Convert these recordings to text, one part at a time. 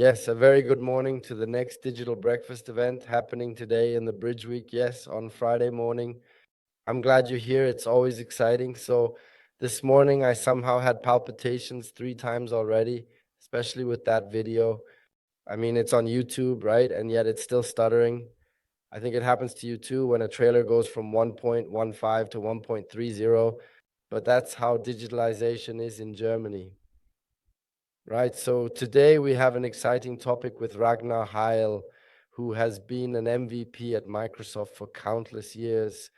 Yes, a very good morning to the next digital breakfast event happening today in the Bridge Week. Yes, on Friday morning. I'm glad you're here. It's always exciting. So this morning I somehow had palpitations 3 times already, especially with that video. I mean, it's on YouTube, right? And yet it's still stuttering. I think it happens to you too when a trailer goes from 1.15 to 1.30, but that's how digitalization is in Germany. Right, so today we have an exciting topic with Ragnar Heil, who has been an MVP at Microsoft for countless years.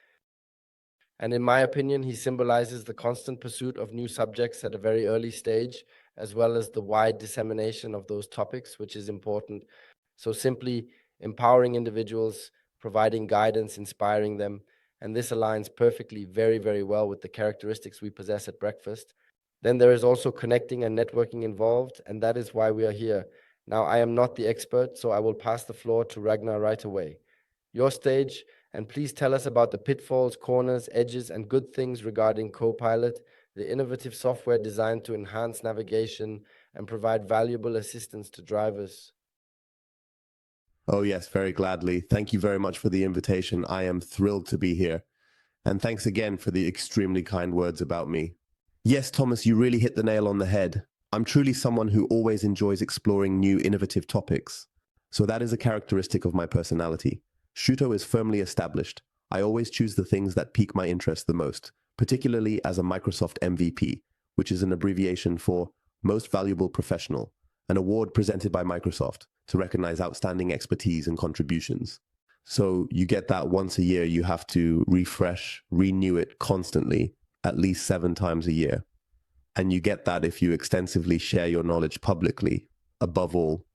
And in my opinion, he symbolizes the constant pursuit of new subjects at a very early stage, as well as the wide dissemination of those topics, which is important. So simply empowering individuals, providing guidance, inspiring them. And this aligns perfectly, very, very well with the characteristics we possess at Breakfast. Then there is also connecting and networking involved, and that is why we are here. Now, I am not the expert, so I will pass the floor to Ragnar right away. Your stage, and please tell us about the pitfalls, corners, edges, and good things regarding Copilot, the innovative software designed to enhance navigation and provide valuable assistance to drivers. Oh, yes, very gladly. Thank you very much for the invitation. I am thrilled to be here. And thanks again for the extremely kind words about me. Yes, Thomas, you really hit the nail on the head. I'm truly someone who always enjoys exploring new innovative topics. So that is a characteristic of my personality. Shuto is firmly established. I always choose the things that pique my interest the most, particularly as a Microsoft MVP, which is an abbreviation for Most Valuable Professional, an award presented by Microsoft to recognize outstanding expertise and contributions. So you get that once a year. You have to refresh, renew it constantly, at least 7 times a year. And you get that if you extensively share your knowledge publicly, above all.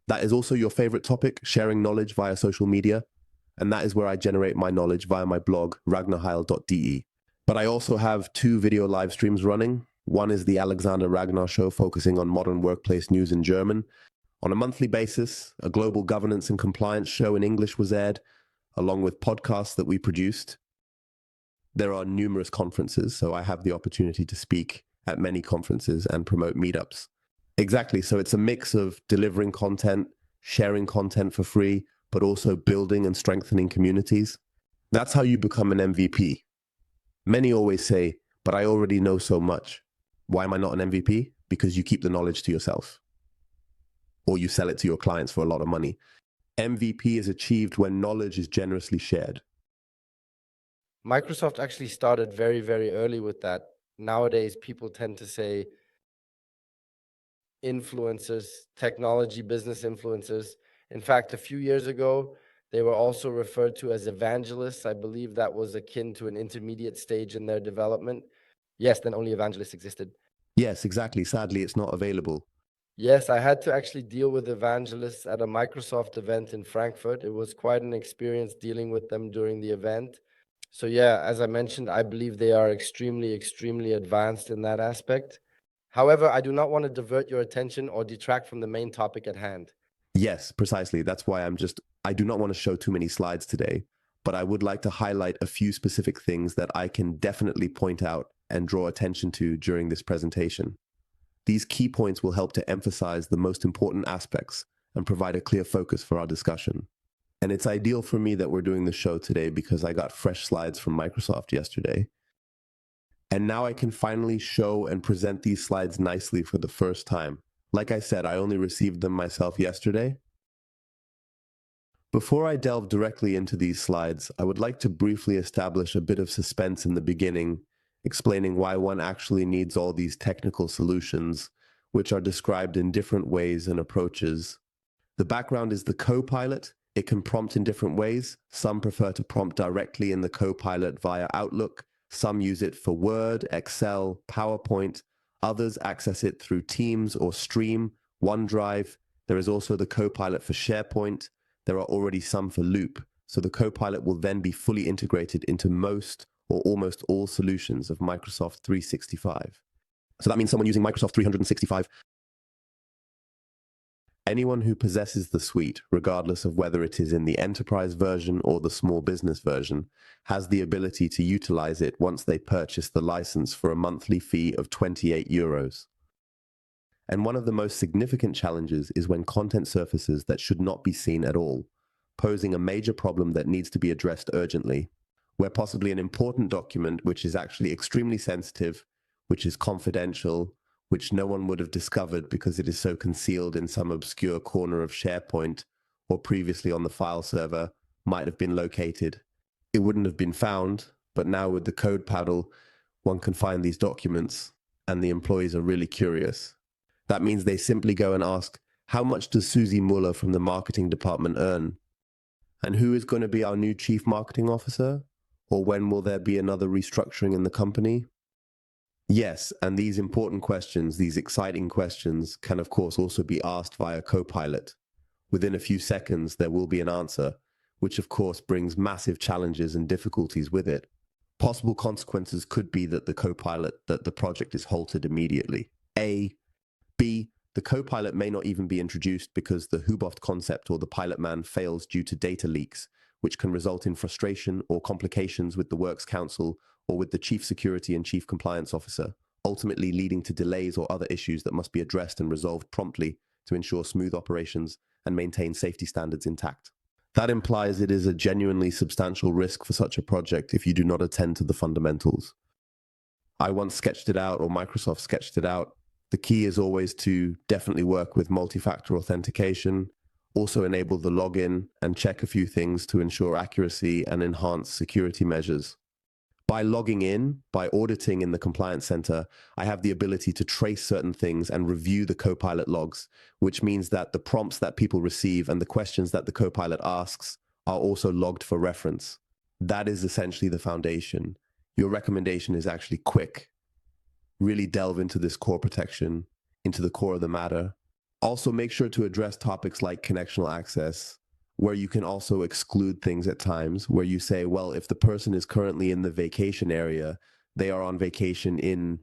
That is also your favorite topic, sharing knowledge via social media. And that is where I generate my knowledge via my blog, ragnarheil.de. But I also have 2 video live streams running. One is the Alexander Ragnar Show, focusing on modern workplace news in German. On a monthly basis, a global governance and compliance show in English was aired, along with podcasts that we produced. There are numerous conferences, so I have the opportunity to speak at many conferences and promote meetups. Exactly, so it's a mix of delivering content, sharing content for free, but also building and strengthening communities. That's how you become an MVP. Many always say, but I already know so much. Why am I not an MVP? Because you keep the knowledge to yourself, or you sell it to your clients for a lot of money. MVP is achieved when knowledge is generously shared. Microsoft actually started very, very early with that. Nowadays, people tend to say influencers, technology business influencers. In fact, a few years ago, they were also referred to as evangelists. I believe that was akin to an intermediate stage in their development. Yes, then only evangelists existed. Yes, exactly. Sadly, it's not available. Yes, I had to actually deal with evangelists at a Microsoft event in Frankfurt. It was quite an experience dealing with them during the event. So yeah, as I mentioned, I believe they are extremely, extremely advanced in that aspect. However, I do not want to divert your attention or detract from the main topic at hand. Yes, precisely. That's why I do not want to show too many slides today, but I would like to highlight a few specific things that I can definitely point out and draw attention to during this presentation. These key points will help to emphasize the most important aspects and provide a clear focus for our discussion. And it's ideal for me that we're doing the show today because I got fresh slides from Microsoft yesterday. And now I can finally show and present these slides nicely for the first time. Like I said, I only received them myself yesterday. Before I delve directly into these slides, I would like to briefly establish a bit of suspense in the beginning, explaining why one actually needs all these technical solutions, which are described in different ways and approaches. The background is the Copilot. It can prompt in different ways. Some prefer to prompt directly in the Copilot via Outlook. Some use it for Word, Excel, PowerPoint. Others access it through Teams or Stream, OneDrive. There is also the Copilot for SharePoint. There are already some for Loop. So the Copilot will then be fully integrated into most or almost all solutions of Microsoft 365. So that means someone using Microsoft 365. Anyone who possesses the suite, regardless of whether it is in the enterprise version or the small business version, has the ability to utilize it once they purchase the license for a monthly fee of 28 euros. And one of the most significant challenges is when content surfaces that should not be seen at all, posing a major problem that needs to be addressed urgently, where possibly an important document, which is actually extremely sensitive, which is confidential, which no one would have discovered because it is so concealed in some obscure corner of SharePoint or previously on the file server, might have been located. It wouldn't have been found, but now with the code paddle, one can find these documents, and the employees are really curious. That means they simply go and ask, how much does Susie Muller from the marketing department earn? And who is going to be our new chief marketing officer? Or when will there be another restructuring in the company? Yes, and these important questions, these exciting questions, can of course also be asked via Copilot. Within a few seconds, there will be an answer, which of course brings massive challenges and difficulties with it. Possible consequences could be that the project is halted immediately. B, the Copilot may not even be introduced because the Huboft concept or the pilot man fails due to data leaks, which can result in frustration or complications with the Works Council or with the Chief Security and Chief Compliance Officer, ultimately leading to delays or other issues that must be addressed and resolved promptly to ensure smooth operations and maintain safety standards intact. That implies it is a genuinely substantial risk for such a project if you do not attend to the fundamentals. I once sketched it out, or Microsoft sketched it out. The key is always to definitely work with multi-factor authentication, also enable the login and check a few things to ensure accuracy and enhance security measures. By logging in, by auditing in the Compliance Center, I have the ability to trace certain things and review the Copilot logs, which means that the prompts that people receive and the questions that the Copilot asks are also logged for reference. That is essentially the foundation. Your recommendation is actually quick. Really delve into this core protection, into the core of the matter. Also make sure to address topics like connectional access, where you can also exclude things at times, where you say, well, if the person is currently in the vacation area, they are on vacation in...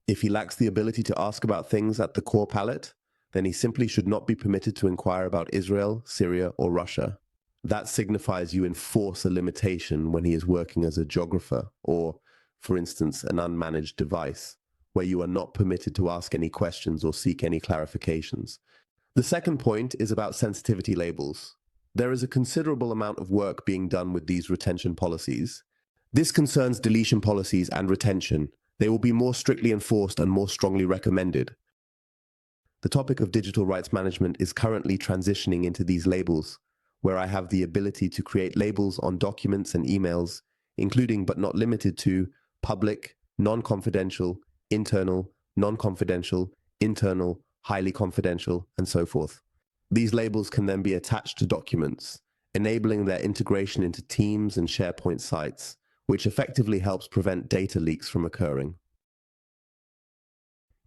If he lacks the ability to ask about things at the core palette, then he simply should not be permitted to inquire about Israel, Syria, or Russia. That signifies you enforce a limitation when he is working as a geographer, or, for instance, an unmanaged device, where you are not permitted to ask any questions or seek any clarifications. The second point is about sensitivity labels. There is a considerable amount of work being done with these retention policies. This concerns deletion policies and retention. They will be more strictly enforced and more strongly recommended. The topic of digital rights management is currently transitioning into these labels, where I have the ability to create labels on documents and emails, including but not limited to public, non-confidential, internal, non-confidential, internal, highly confidential, and so forth. These labels can then be attached to documents, enabling their integration into Teams and SharePoint sites, which effectively helps prevent data leaks from occurring.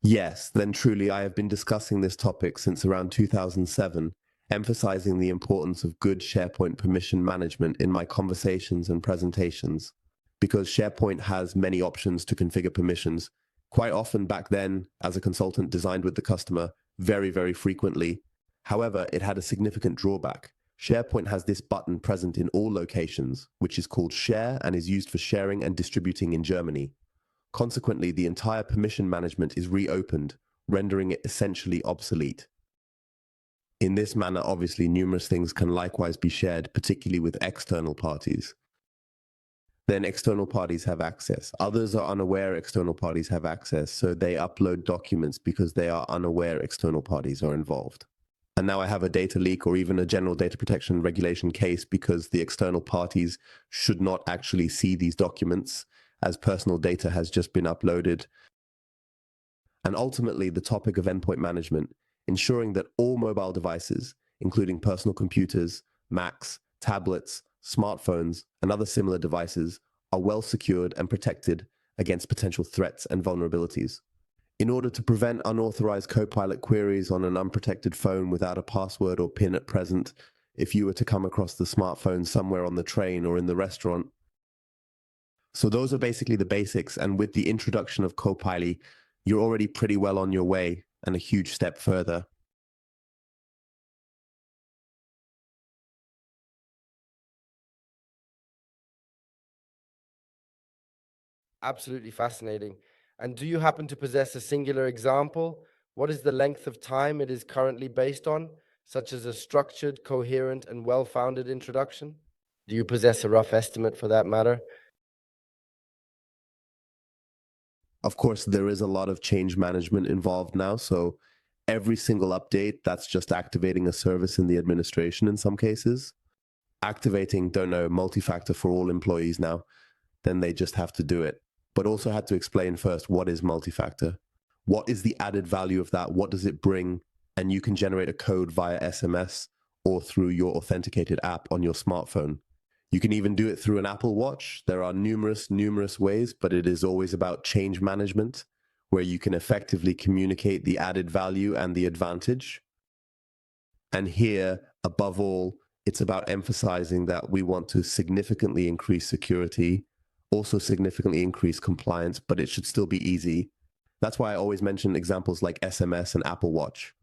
Yes, then truly I have been discussing this topic since around 2007, emphasizing the importance of good SharePoint permission management in my conversations and presentations, because SharePoint has many options to configure permissions. Quite often back then, as a consultant designed with the customer, very, very frequently. However, it had a significant drawback. SharePoint has this button present in all locations, which is called Share and is used for sharing and distributing in Germany. Consequently, the entire permission management is reopened, rendering it essentially obsolete. In this manner, obviously, numerous things can likewise be shared, particularly with external parties. Then external parties have access. Others are unaware external parties have access, so they upload documents because they are unaware external parties are involved. And now I have a data leak or even a general data protection regulation case because the external parties should not actually see these documents as personal data has just been uploaded. And ultimately, the topic of endpoint management, ensuring that all mobile devices, including personal computers, Macs, tablets, smartphones, and other similar devices, are well secured and protected against potential threats and vulnerabilities. In order to prevent unauthorized Copilot queries on an unprotected phone without a password or PIN at present, if you were to come across the smartphone somewhere on the train or in the restaurant. So those are basically the basics, and with the introduction of Copilot, you're already pretty well on your way and a huge step further. Absolutely fascinating. And do you happen to possess a singular example? What is the length of time it is currently based on, such as a structured, coherent, and well-founded introduction? Do you possess a rough estimate for that matter? Of course, there is a lot of change management involved now. So every single update, that's just activating a service in the administration in some cases. Activating, don't know, multi-factor for all employees now, then they just have to do it. But also had to explain first, what is multi-factor? What is the added value of that? What does it bring? And you can generate a code via SMS or through your authenticated app on your smartphone. You can even do it through an Apple Watch. There are numerous ways, but it is always about change management, where you can effectively communicate the added value and the advantage. And here, above all, it's about emphasizing that we want to significantly increase security, also significantly increase compliance, but it should still be easy. That's why I always mention examples like SMS and Apple Watch.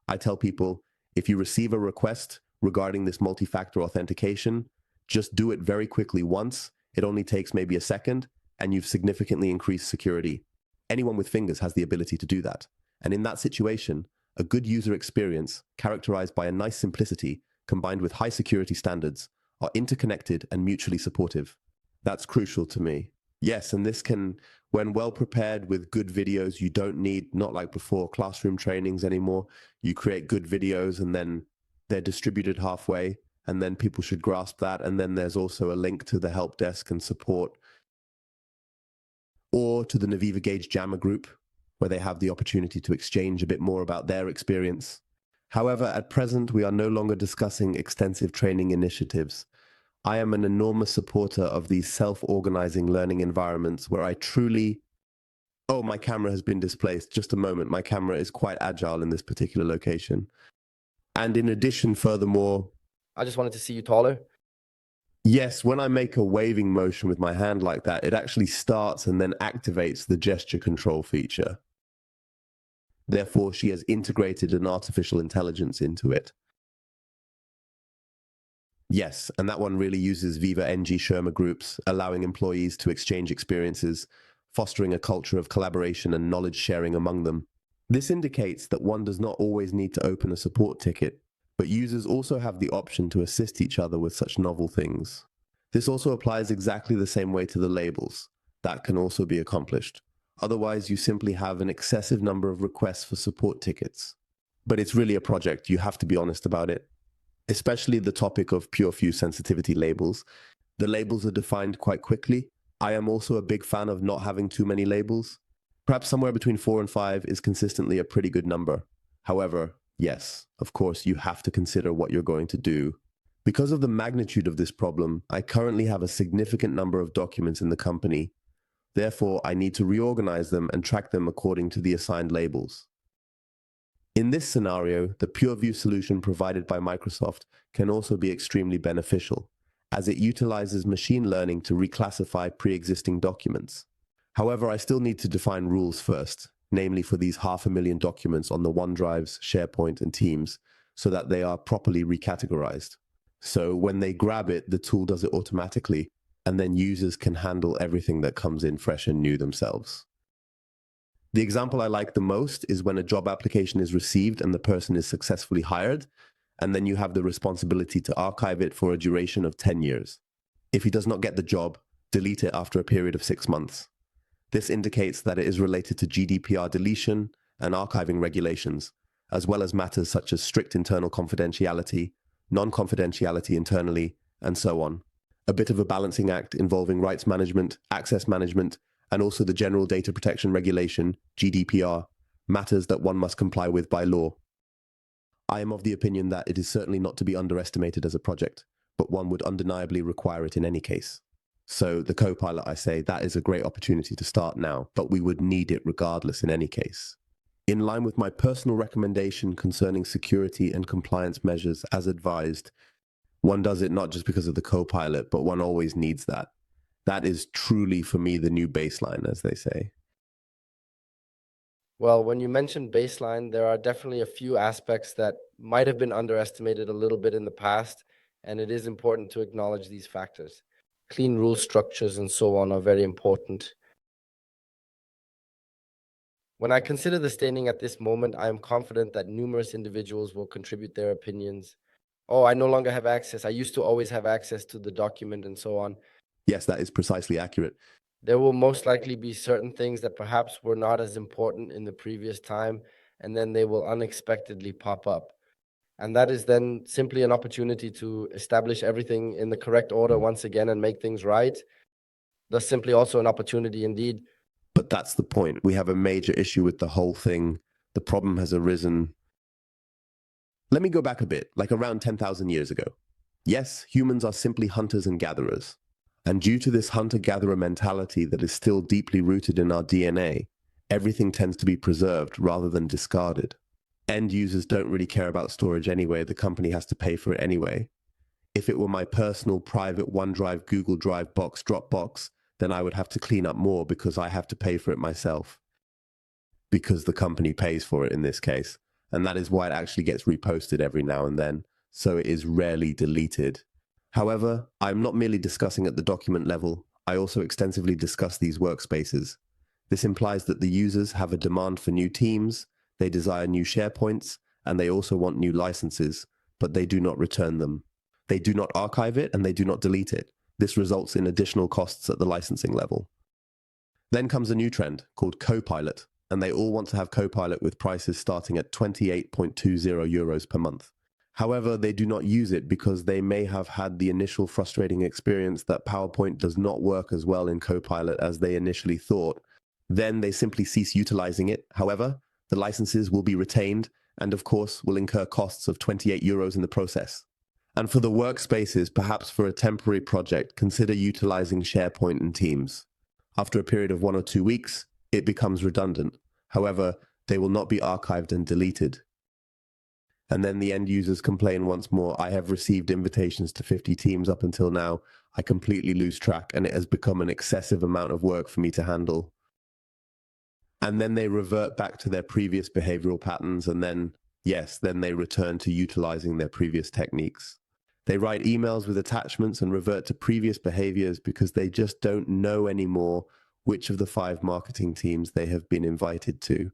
I tell people, if you receive a request regarding this multi-factor authentication, just do it very quickly once. It only takes maybe a second, and you've significantly increased security. Anyone with fingers has the ability to do that. And in that situation, a good user experience, characterized by a nice simplicity, combined with high security standards, are interconnected and mutually supportive. That's crucial to me. Yes, and this can, when well prepared with good videos, you don't need, not like before, classroom trainings anymore. You create good videos and then they're distributed halfway, and then people should grasp that. And then there's also a link to the help desk and support, or to the Naviva Gauge Jammer group, where they have the opportunity to exchange a bit more about their experience. However, at present, we are no longer discussing extensive training initiatives. I am an enormous supporter of these self-organizing learning environments where I truly... Oh, my camera has been displaced. Just a moment. My camera is quite agile in this particular location. And in addition, furthermore... I just wanted to see you taller. Yes, when I make a waving motion with my hand like that, it actually starts and then activates the gesture control feature. Therefore, she has integrated an artificial intelligence into it. Yes, and that one really uses Viva NG Sherma groups, allowing employees to exchange experiences, fostering a culture of collaboration and knowledge sharing among them. This indicates that one does not always need to open a support ticket, but users also have the option to assist each other with such novel things. This also applies exactly the same way to the labels. That can also be accomplished. Otherwise, you simply have an excessive number of requests for support tickets. But it's really a project, you have to be honest about it. Especially the topic of pure fuse sensitivity labels. The labels are defined quite quickly. I am also a big fan of not having too many labels. Perhaps somewhere between 4 and 5 is consistently a pretty good number. However, yes, of course, you have to consider what you're going to do. Because of the magnitude of this problem, I currently have a significant number of documents in the company. Therefore, I need to reorganize them and track them according to the assigned labels. In this scenario, the PureView solution provided by Microsoft can also be extremely beneficial, as it utilizes machine learning to reclassify pre-existing documents. However, I still need to define rules first, namely for these 500,000 documents on the OneDrives, SharePoint, and Teams, so that they are properly recategorized. So when they grab it, the tool does it automatically, and then users can handle everything that comes in fresh and new themselves. The example I like the most is when a job application is received and the person is successfully hired, and then you have the responsibility to archive it for a duration of 10 years. If he does not get the job, delete it after a period of 6 months. This indicates that it is related to GDPR deletion and archiving regulations, as well as matters such as strict internal confidentiality, non-confidentiality internally, and so on. A bit of a balancing act involving rights management, access management, and also the General Data Protection Regulation, GDPR, matters that one must comply with by law. I am of the opinion that it is certainly not to be underestimated as a project, but one would undeniably require it in any case. So the Copilot, I say, that is a great opportunity to start now, but we would need it regardless in any case. In line with my personal recommendation concerning security and compliance measures as advised, one does it not just because of the Copilot, but one always needs that. That is truly, for me, the new baseline, as they say. Well, when you mentioned baseline, there are definitely a few aspects that might have been underestimated a little bit in the past, and it is important to acknowledge these factors. Clean rule structures and so on are very important. When I consider the staining at this moment, I am confident that numerous individuals will contribute their opinions. Oh, I no longer have access. I used to always have access to the document and so on. Yes, that is precisely accurate. There will most likely be certain things that perhaps were not as important in the previous time, and then they will unexpectedly pop up. And that is then simply an opportunity to establish everything in the correct order once again and make things right. Thus, simply also an opportunity indeed. But that's the point. We have a major issue with the whole thing. The problem has arisen. Let me go back a bit, like around 10,000 years ago. Yes, humans are simply hunters and gatherers. And due to this hunter-gatherer mentality that is still deeply rooted in our DNA, everything tends to be preserved rather than discarded. End users don't really care about storage anyway. The company has to pay for it anyway. If it were my personal private OneDrive, Google Drive box, Dropbox, then I would have to clean up more because I have to pay for it myself. Because the company pays for it in this case. And that is why it actually gets reposted every now and then, so it is rarely deleted. However, I'm not merely discussing at the document level, I also extensively discuss these workspaces. This implies that the users have a demand for new teams, they desire new SharePoints, and they also want new licenses, but they do not return them. They do not archive it and they do not delete it. This results in additional costs at the licensing level. Then comes a new trend called COPILOT, and they all want to have COPILOT with prices starting at 28.20 euros per month. However, they do not use it because they may have had the initial frustrating experience that PowerPoint does not work as well in COPILOT as they initially thought. Then they simply cease utilizing it. However, the licenses will be retained and of course will incur costs of 28 euros in the process. And for the workspaces, perhaps for a temporary project, consider utilizing SharePoint and Teams. After a period of 1 or 2 weeks, it becomes redundant. However, they will not be archived and deleted. And then the end users complain once more, I have received invitations to 50 teams up until now. I completely lose track and it has become an excessive amount of work for me to handle. And then they revert back to their previous behavioral patterns and then, yes, then they return to utilizing their previous techniques. They write emails with attachments and revert to previous behaviors because they just don't know anymore which of the 5 marketing teams they have been invited to.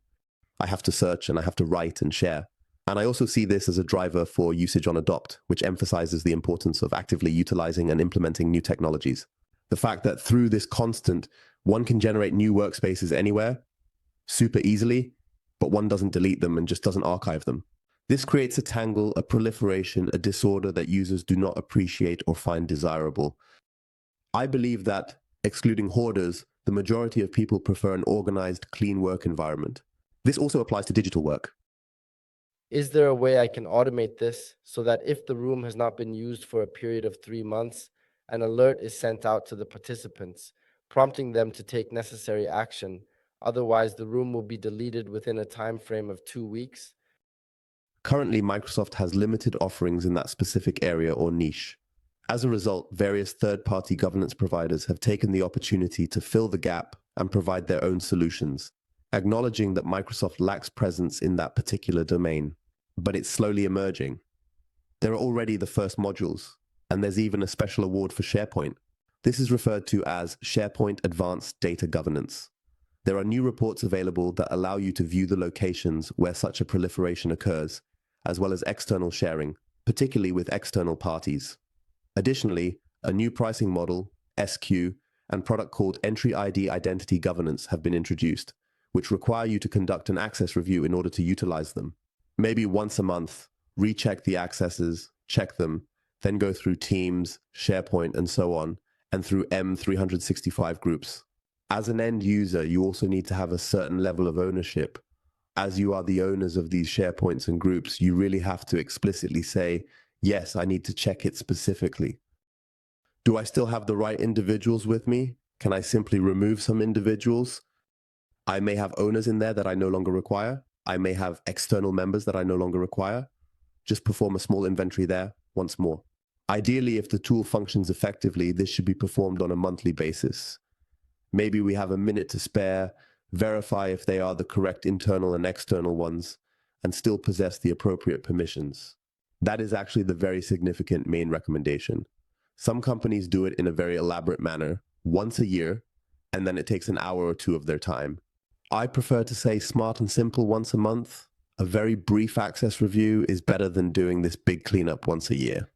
I have to search and I have to write and share. And I also see this as a driver for usage on Adopt, which emphasizes the importance of actively utilizing and implementing new technologies. The fact that through this constant, one can generate new workspaces anywhere, super easily, but one doesn't delete them and just doesn't archive them. This creates a tangle, a proliferation, a disorder that users do not appreciate or find desirable. I believe that, excluding hoarders, the majority of people prefer an organized, clean work environment. This also applies to digital work. Is there a way I can automate this so that if the room has not been used for a period of 3 months, an alert is sent out to the participants, prompting them to take necessary action? Otherwise, the room will be deleted within a time frame of 2 weeks. Currently, Microsoft has limited offerings in that specific area or niche. As a result, various third-party governance providers have taken the opportunity to fill the gap and provide their own solutions, acknowledging that Microsoft lacks presence in that particular domain. But it's slowly emerging. There are already the first modules, and there's even a special award for SharePoint. This is referred to as SharePoint Advanced Data Governance. There are new reports available that allow you to view the locations where such a proliferation occurs, as well as external sharing, particularly with external parties. Additionally, a new pricing model, SQ, and product called Entry ID Identity Governance have been introduced, which require you to conduct an access review in order to utilize them. Maybe once a month, recheck the accesses, check them, then go through Teams, SharePoint, and so on, and through M365 groups. As an end user, you also need to have a certain level of ownership. As you are the owners of these SharePoints and groups, you really have to explicitly say, yes, I need to check it specifically. Do I still have the right individuals with me? Can I simply remove some individuals? I may have owners in there that I no longer require. I may have external members that I no longer require. Just perform a small inventory there once more. Ideally, if the tool functions effectively, this should be performed on a monthly basis. Maybe we have a minute to spare, verify if they are the correct internal and external ones, and still possess the appropriate permissions. That is actually the very significant main recommendation. Some companies do it in a very elaborate manner, once a year, and then it takes an hour or 2 of their time. I prefer to say smart and simple once a month. A very brief access review is better than doing this big cleanup once a year.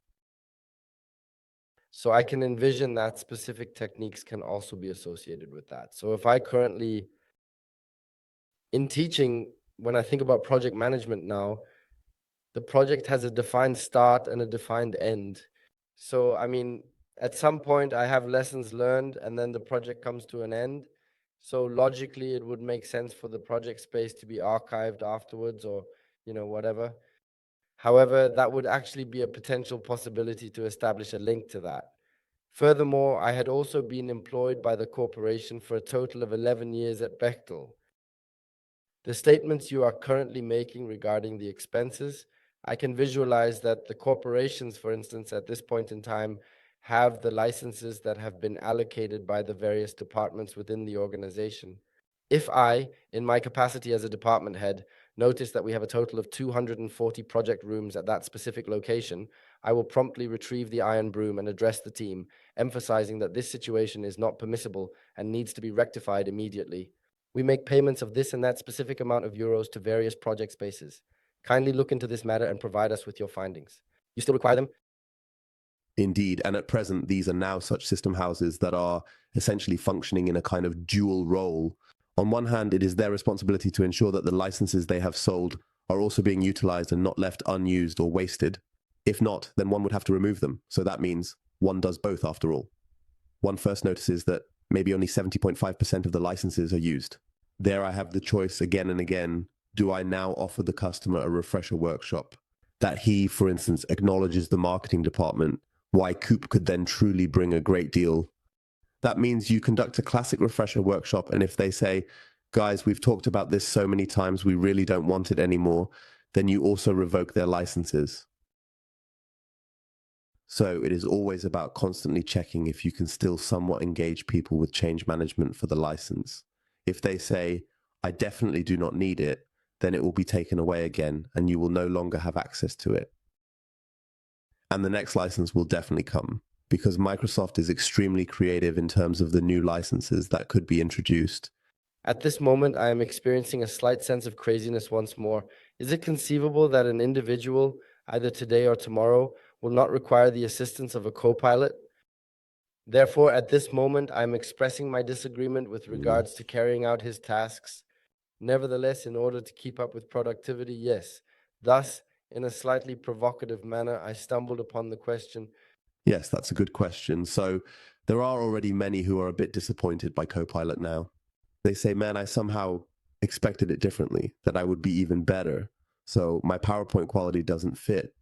So I can envision that specific techniques can also be associated with that. So if I currently, in teaching, when I think about project management now, the project has a defined start and a defined end. So, I mean, at some point I have lessons learned and then the project comes to an end. So logically, it would make sense for the project space to be archived afterwards or, whatever. However, that would actually be a potential possibility to establish a link to that. Furthermore, I had also been employed by the corporation for a total of 11 years at Bechtel. The statements you are currently making regarding the expenses, I can visualize that the corporations, for instance, at this point in time, have the licenses that have been allocated by the various departments within the organization. If I, in my capacity as a department head, notice that we have a total of 240 project rooms at that specific location, I will promptly retrieve the iron broom and address the team, emphasizing that this situation is not permissible and needs to be rectified immediately. We make payments of this and that specific amount of euros to various project spaces. Kindly look into this matter and provide us with your findings. You still require them? Indeed, and at present, these are now such system houses that are essentially functioning in a kind of dual role. On one hand, it is their responsibility to ensure that the licenses they have sold are also being utilized and not left unused or wasted. If not, then one would have to remove them. So that means one does both after all. One first notices that maybe only 70.5% of the licenses are used. There I have the choice again and again. Do I now offer the customer a refresher workshop? That he, for instance, acknowledges the marketing department, why Coop could then truly bring a great deal. That means you conduct a classic refresher workshop, and if they say, guys, we've talked about this so many times, we really don't want it anymore, then you also revoke their licenses. So it is always about constantly checking if you can still somewhat engage people with change management for the license. If they say, I definitely do not need it, then it will be taken away again and you will no longer have access to it. And the next license will definitely come because Microsoft is extremely creative in terms of the new licenses that could be introduced. At this moment, I am experiencing a slight sense of craziness once more. Is it conceivable that an individual, either today or tomorrow, will not require the assistance of a co-pilot? Therefore, at this moment, I am expressing my disagreement with regards to carrying out his tasks. Nevertheless, in order to keep up with productivity, yes. Thus, in a slightly provocative manner, I stumbled upon the question. Yes, that's a good question. So there are already many who are a bit disappointed by Copilot now. They say, man, I somehow expected it differently, that I would be even better. So my PowerPoint quality doesn't fit.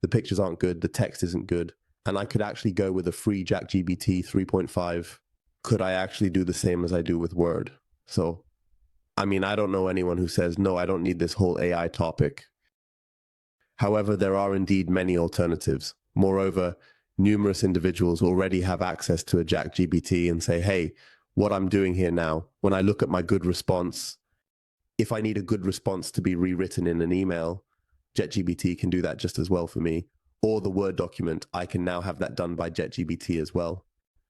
The pictures aren't good, the text isn't good. And I could actually go with a free JackGPT 3.5. Could I actually do the same as I do with Word? So, I mean, I don't know anyone who says, no, I don't need this whole AI topic. However, there are indeed many alternatives. Moreover, numerous individuals already have access to a JackGPT and say, hey, what I'm doing here now, when I look at my good response, if I need a good response to be rewritten in an email, JetGPT can do that just as well for me. Or the Word document, I can now have that done by JetGPT as well.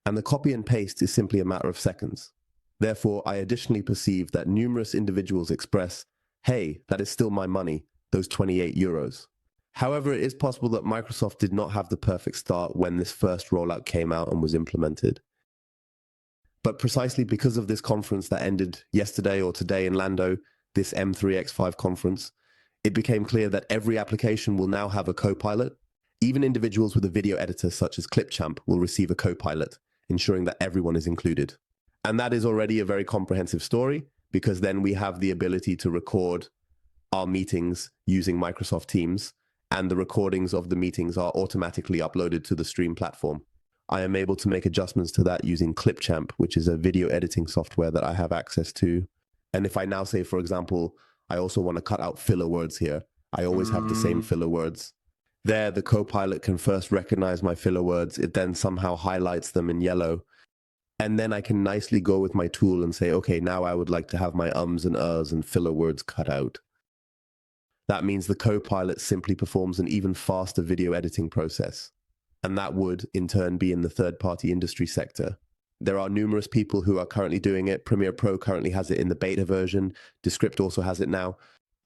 And the copy and paste is simply a matter of seconds. Therefore, I additionally perceive that numerous individuals express, hey, that is still my money, those 28 euros. However, it is possible that Microsoft did not have the perfect start when this first rollout came out and was implemented. But precisely because of this conference that ended yesterday or today in Lando, this M365 conference, it became clear that every application will now have a co-pilot. Even individuals with a video editor such as Clipchamp will receive a co-pilot, ensuring that everyone is included. And that is already a very comprehensive story because then we have the ability to record our meetings using Microsoft Teams, and the recordings of the meetings are automatically uploaded to the Stream platform. I am able to make adjustments to that using Clipchamp, which is a video editing software that I have access to. And if I now say, for example, I also want to cut out filler words here, I always have the same filler words. There, the Copilot can first recognize my filler words. It then somehow highlights them in yellow. And then I can nicely go with my tool and say, okay, now I would like to have my ums and uhs and filler words cut out. That means the Copilot simply performs an even faster video editing process. And that would, in turn, be in the third-party industry sector. There are numerous people who are currently doing it. Premiere Pro currently has it in the beta version. Descript also has it now.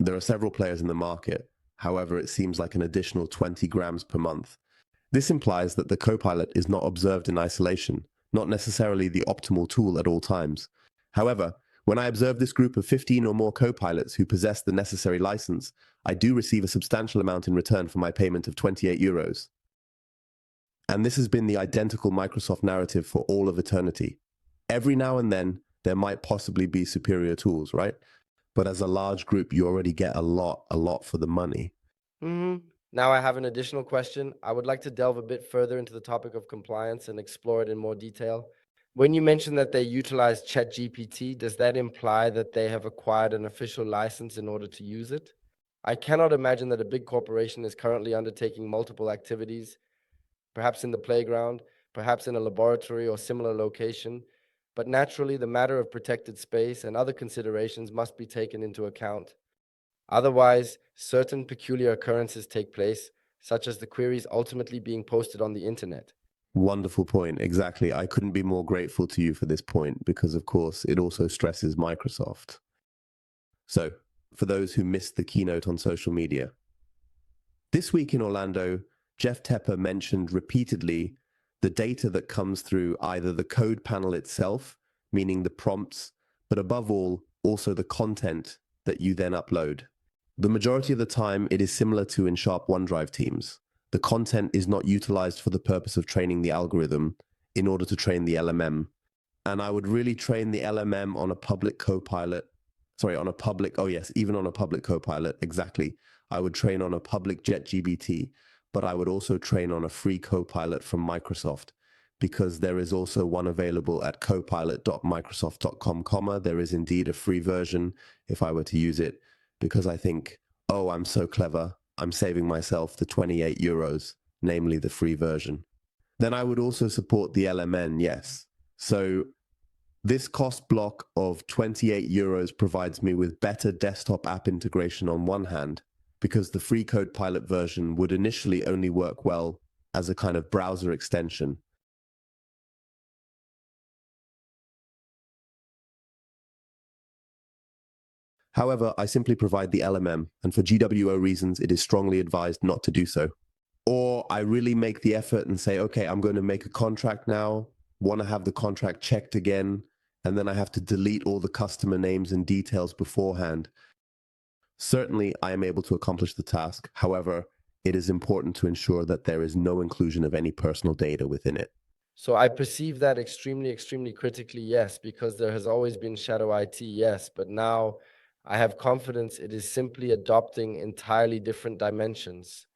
There are several players in the market. However, it seems like an additional 20 grams per month. This implies that the Copilot is not observed in isolation, not necessarily the optimal tool at all times. However, when I observe this group of 15 or more Copilots who possess the necessary license, I do receive a substantial amount in return for my payment of 28 euros. And this has been the identical Microsoft narrative for all of eternity. Every now and then, there might possibly be superior tools, right? But as a large group, you already get a lot for the money. Now I have an additional question. I would like to delve a bit further into the topic of compliance and explore it in more detail. When you mentioned that they utilize ChatGPT, does that imply that they have acquired an official license in order to use it? I cannot imagine that a big corporation is currently undertaking multiple activities, perhaps in the playground, perhaps in a laboratory or similar location, but naturally the matter of protected space and other considerations must be taken into account. Otherwise, certain peculiar occurrences take place, such as the queries ultimately being posted on the internet. Wonderful point. Exactly. I couldn't be more grateful to you for this point because, of course, it also stresses Microsoft. So, for those who missed the keynote on social media, this week in Orlando, Jeff Tepper mentioned repeatedly the data that comes through either the code panel itself, meaning the prompts, but above all, also the content that you then upload. The majority of the time, it is similar to in Sharp OneDrive teams. The content is not utilized for the purpose of training the algorithm in order to train the LMM. And I would really train the LMM on a public Copilot. Sorry, on a public, oh yes, even on a public Copilot, exactly. I would train on a public JetGPT, but I would also train on a free Copilot from Microsoft because there is also one available at copilot.microsoft.com, there is indeed a free version if I were to use it because I think, oh, I'm so clever. I'm saving myself the 28 euros, namely the free version. Then I would also support the LMN, yes. So this cost block of 28 euros provides me with better desktop app integration on one hand, because the free Copilot version would initially only work well as a kind of browser extension. However, I simply provide the LMM, and for GWO reasons, it is strongly advised not to do so. Or I really make the effort and say, okay, I'm going to make a contract now, want to have the contract checked again, and then I have to delete all the customer names and details beforehand. Certainly, I am able to accomplish the task. However, it is important to ensure that there is no inclusion of any personal data within it. So I perceive that extremely critically, yes, because there has always been shadow IT, yes, but now I have confidence it is simply adopting entirely different dimensions.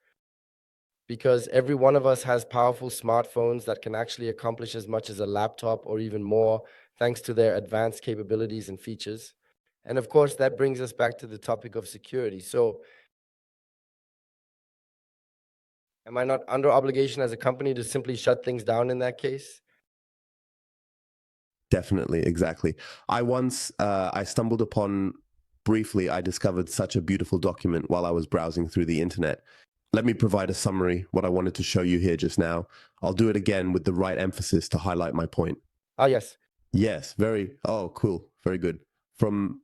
Because every one of us has powerful smartphones that can actually accomplish as much as a laptop or even more, thanks to their advanced capabilities and features. And of course, that brings us back to the topic of security. So, am I not under obligation as a company to simply shut things down in that case? Definitely, exactly. I stumbled upon, briefly, I discovered such a beautiful document while I was browsing through the internet. Let me provide a summary, what I wanted to show you here just now. I'll do it again with the right emphasis to highlight my point. Ah, yes. Yes, cool, very good. From,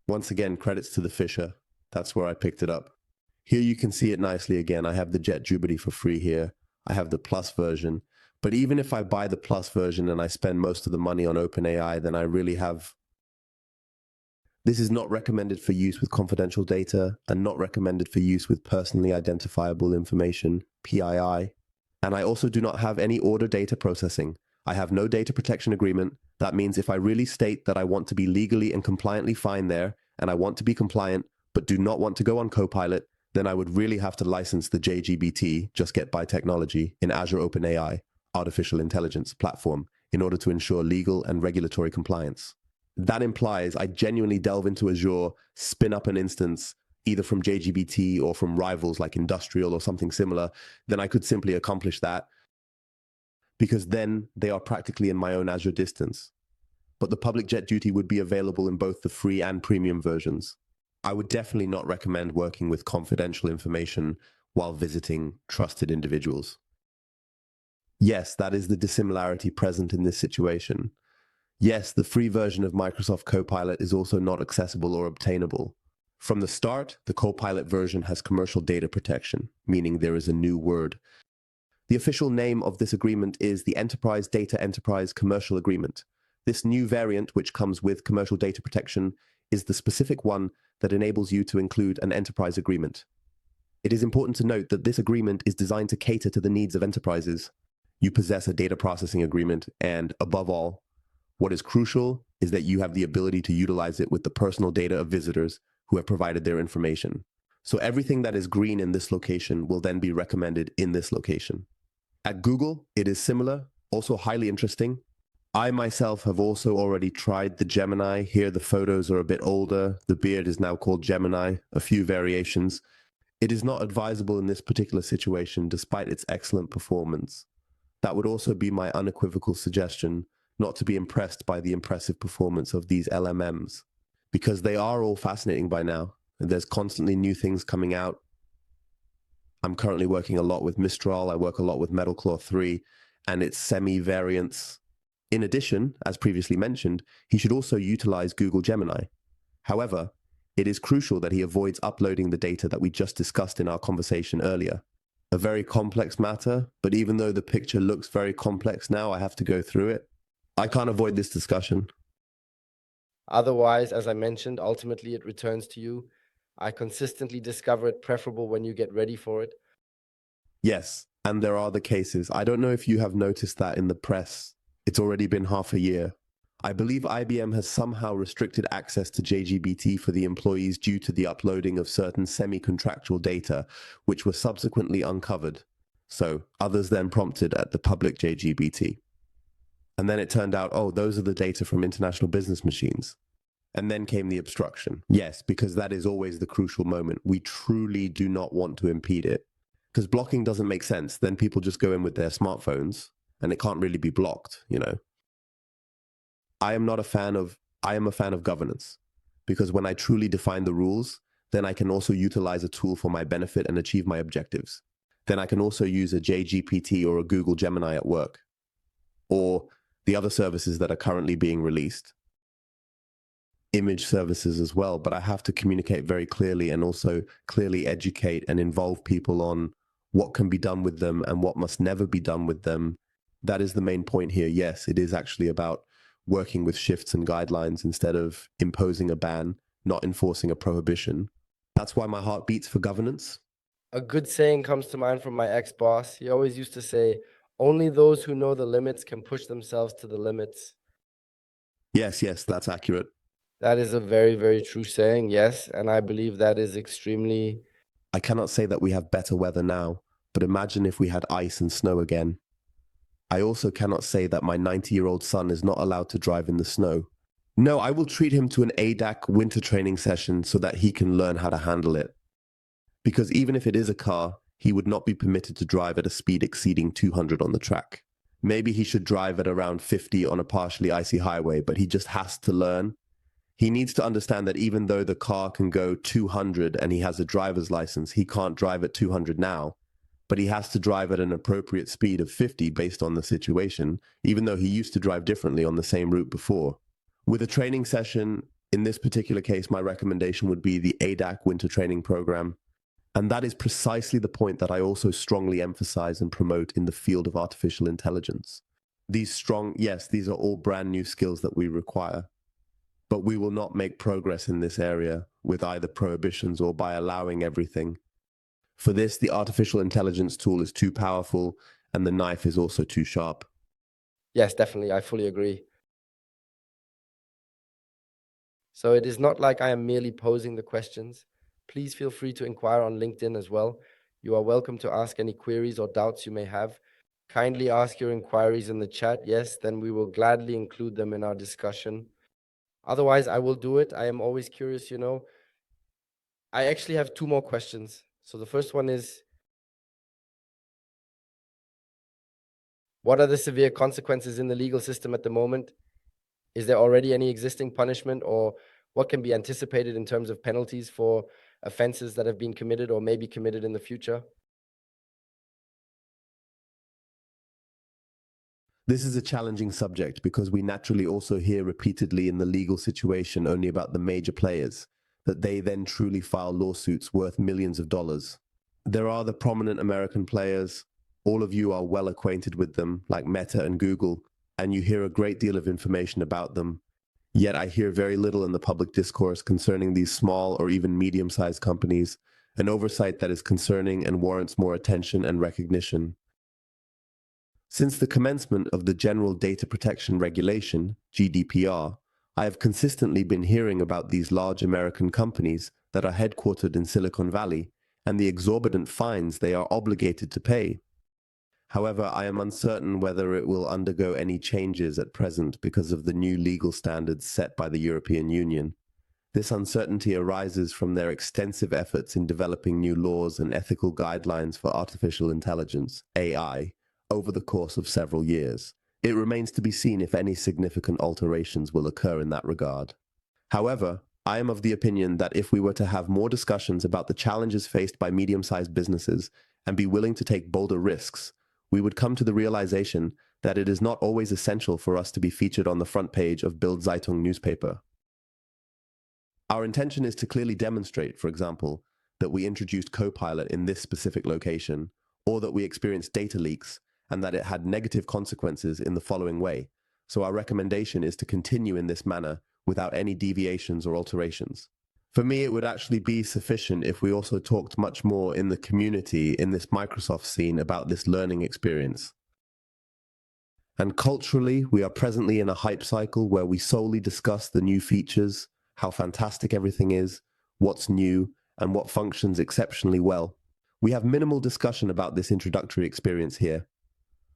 once again, credits to the Fisher. That's where I picked it up. Here you can see it nicely again. I have the JetJubilee for free here. I have the Plus version. But even if I buy the Plus version and I spend most of the money on OpenAI, then I really have... This is not recommended for use with confidential data and not recommended for use with personally identifiable information, PII. And I also do not have any order data processing. I have no data protection agreement. That means if I really state that I want to be legally and compliantly fine there, and I want to be compliant, but do not want to go on Copilot, then I would really have to license the JGBT, Just Get By Technology, in Azure OpenAI, artificial intelligence platform, in order to ensure legal and regulatory compliance. That implies I genuinely delve into Azure, spin up an instance, either from JGBT or from rivals like Industrial or something similar, then I could simply accomplish that because then they are practically in my own Azure distance. But the public jet duty would be available in both the free and premium versions. I would definitely not recommend working with confidential information while visiting trusted individuals. Yes, that is the dissimilarity present in this situation. Yes, the free version of Microsoft Copilot is also not accessible or obtainable. From the start, the Copilot version has commercial data protection, meaning there is a new word. The official name of this agreement is the Enterprise Data Enterprise Commercial Agreement. This new variant, which comes with commercial data protection, is the specific one that enables you to include an enterprise agreement. It is important to note that this agreement is designed to cater to the needs of enterprises. You possess a data processing agreement, and above all, what is crucial is that you have the ability to utilize it with the personal data of visitors who have provided their information. So everything that is green in this location will then be recommended in this location. At Google, it is similar, also highly interesting. I myself have also already tried the Gemini. Here the photos are a bit older. The beard is now called Gemini, a few variations. It is not advisable in this particular situation despite its excellent performance. That would also be my unequivocal suggestion, not to be impressed by the impressive performance of these LMMs, because they are all fascinating by now. There's constantly new things coming out. I'm currently working a lot with Mistral. I work a lot with Metalclaw 3 and its semi-variants. In addition, as previously mentioned, he should also utilize Google Gemini. However, it is crucial that he avoids uploading the data that we just discussed in our conversation earlier. A very complex matter, but even though the picture looks very complex now, I have to go through it. I can't avoid this discussion. Otherwise, as I mentioned, ultimately it returns to you. I consistently discover it preferable when you get ready for it. Yes, and there are the cases. I don't know if you have noticed that in the press. It's already been half a year. I believe IBM has somehow restricted access to JGBT for the employees due to the uploading of certain semi-contractual data, which were subsequently uncovered. So others then prompted at the public JGBT. And then it turned out, oh, those are the data from international business machines. And then came the obstruction. Yes, because that is always the crucial moment. We truly do not want to impede it. Because blocking doesn't make sense. Then people just go in with their smartphones and it can't really be blocked, you know. I am a fan of governance, because when I truly define the rules, then I can also utilize a tool for my benefit and achieve my objectives. Then I can also use a JGPT or a Google Gemini at work, or the other services that are currently being released. Image services as well, but I have to communicate very clearly and also clearly educate and involve people on what can be done with them and what must never be done with them. That is the main point here. Yes, it is actually about working with shifts and guidelines instead of imposing a ban, not enforcing a prohibition. That's why my heart beats for governance. A good saying comes to mind from my ex-boss. He always used to say, only those who know the limits can push themselves to the limits. Yes, that's accurate. That is a very, very true saying, yes, and I believe that is extremely... I cannot say that we have better weather now, but imagine if we had ice and snow again. I also cannot say that my 90-year-old son is not allowed to drive in the snow. No, I will treat him to an ADAC winter training session so that he can learn how to handle it. Because even if it is a car, he would not be permitted to drive at a speed exceeding 200 on the track. Maybe he should drive at around 50 on a partially icy highway, but he just has to learn. He needs to understand that even though the car can go 200 and he has a driver's license, he can't drive at 200 now. But he has to drive at an appropriate speed of 50 based on the situation, even though he used to drive differently on the same route before. With a training session, in this particular case, my recommendation would be the ADAC winter training program. And that is precisely the point that I also strongly emphasize and promote in the field of artificial intelligence. These are all brand new skills that we require. But we will not make progress in this area with either prohibitions or by allowing everything. For this, the artificial intelligence tool is too powerful and the knife is also too sharp. Yes, definitely, I fully agree. So it is not like I am merely posing the questions. Please feel free to inquire on LinkedIn as well. You are welcome to ask any queries or doubts you may have. Kindly ask your inquiries in the chat, yes, then we will gladly include them in our discussion. Otherwise, I will do it. I am always curious, you know. I actually have two more questions. So the first one is, what are the severe consequences in the legal system at the moment? Is there already any existing punishment, or what can be anticipated in terms of penalties for offenses that have been committed or may be committed in the future? This is a challenging subject because we naturally also hear repeatedly in the legal situation only about the major players, that they then truly file lawsuits worth millions of dollars. There are the prominent American players. All of you are well acquainted with them, like Meta and Google, and you hear a great deal of information about them. Yet I hear very little in the public discourse concerning these small or even medium-sized companies, an oversight that is concerning and warrants more attention and recognition. Since the commencement of the General Data Protection Regulation, GDPR, I have consistently been hearing about these large American companies that are headquartered in Silicon Valley and the exorbitant fines they are obligated to pay. However, I am uncertain whether it will undergo any changes at present because of the new legal standards set by the European Union. This uncertainty arises from their extensive efforts in developing new laws and ethical guidelines for artificial intelligence, AI, over the course of several years. It remains to be seen if any significant alterations will occur in that regard. However, I am of the opinion that if we were to have more discussions about the challenges faced by medium-sized businesses and be willing to take bolder risks, we would come to the realization that it is not always essential for us to be featured on the front page of Bild Zeitung newspaper. Our intention is to clearly demonstrate, for example, that we introduced Copilot in this specific location, or that we experienced data leaks, and that it had negative consequences in the following way. So our recommendation is to continue in this manner without any deviations or alterations. For me, it would actually be sufficient if we also talked much more in the community, in this Microsoft scene, about this learning experience. And culturally, we are presently in a hype cycle where we solely discuss the new features, how fantastic everything is, what's new, and what functions exceptionally well. We have minimal discussion about this introductory experience here.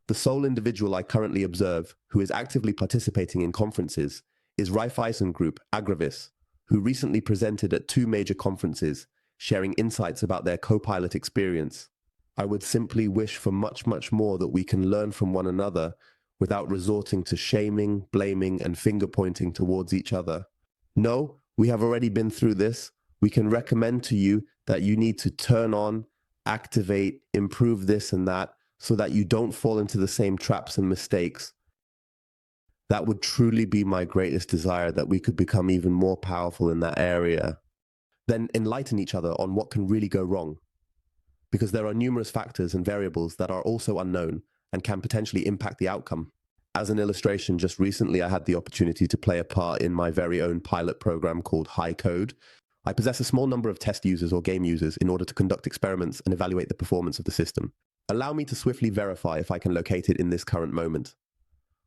The sole individual I currently observe who is actively participating in conferences is Raiffeisen Group, Agravis, who recently presented at 2 major conferences, sharing insights about their Copilot experience. I would simply wish for much, much more that we can learn from one another without resorting to shaming, blaming, and finger-pointing towards each other. No, we have already been through this. We can recommend to you that you need to turn on, activate, improve this and that, so that you don't fall into the same traps and mistakes. That would truly be my greatest desire, that we could become even more powerful in that area. Then enlighten each other on what can really go wrong. Because there are numerous factors and variables that are also unknown and can potentially impact the outcome. As an illustration, just recently I had the opportunity to play a part in my very own pilot program called High Code. I possess a small number of test users or game users in order to conduct experiments and evaluate the performance of the system. Allow me to swiftly verify if I can locate it in this current moment.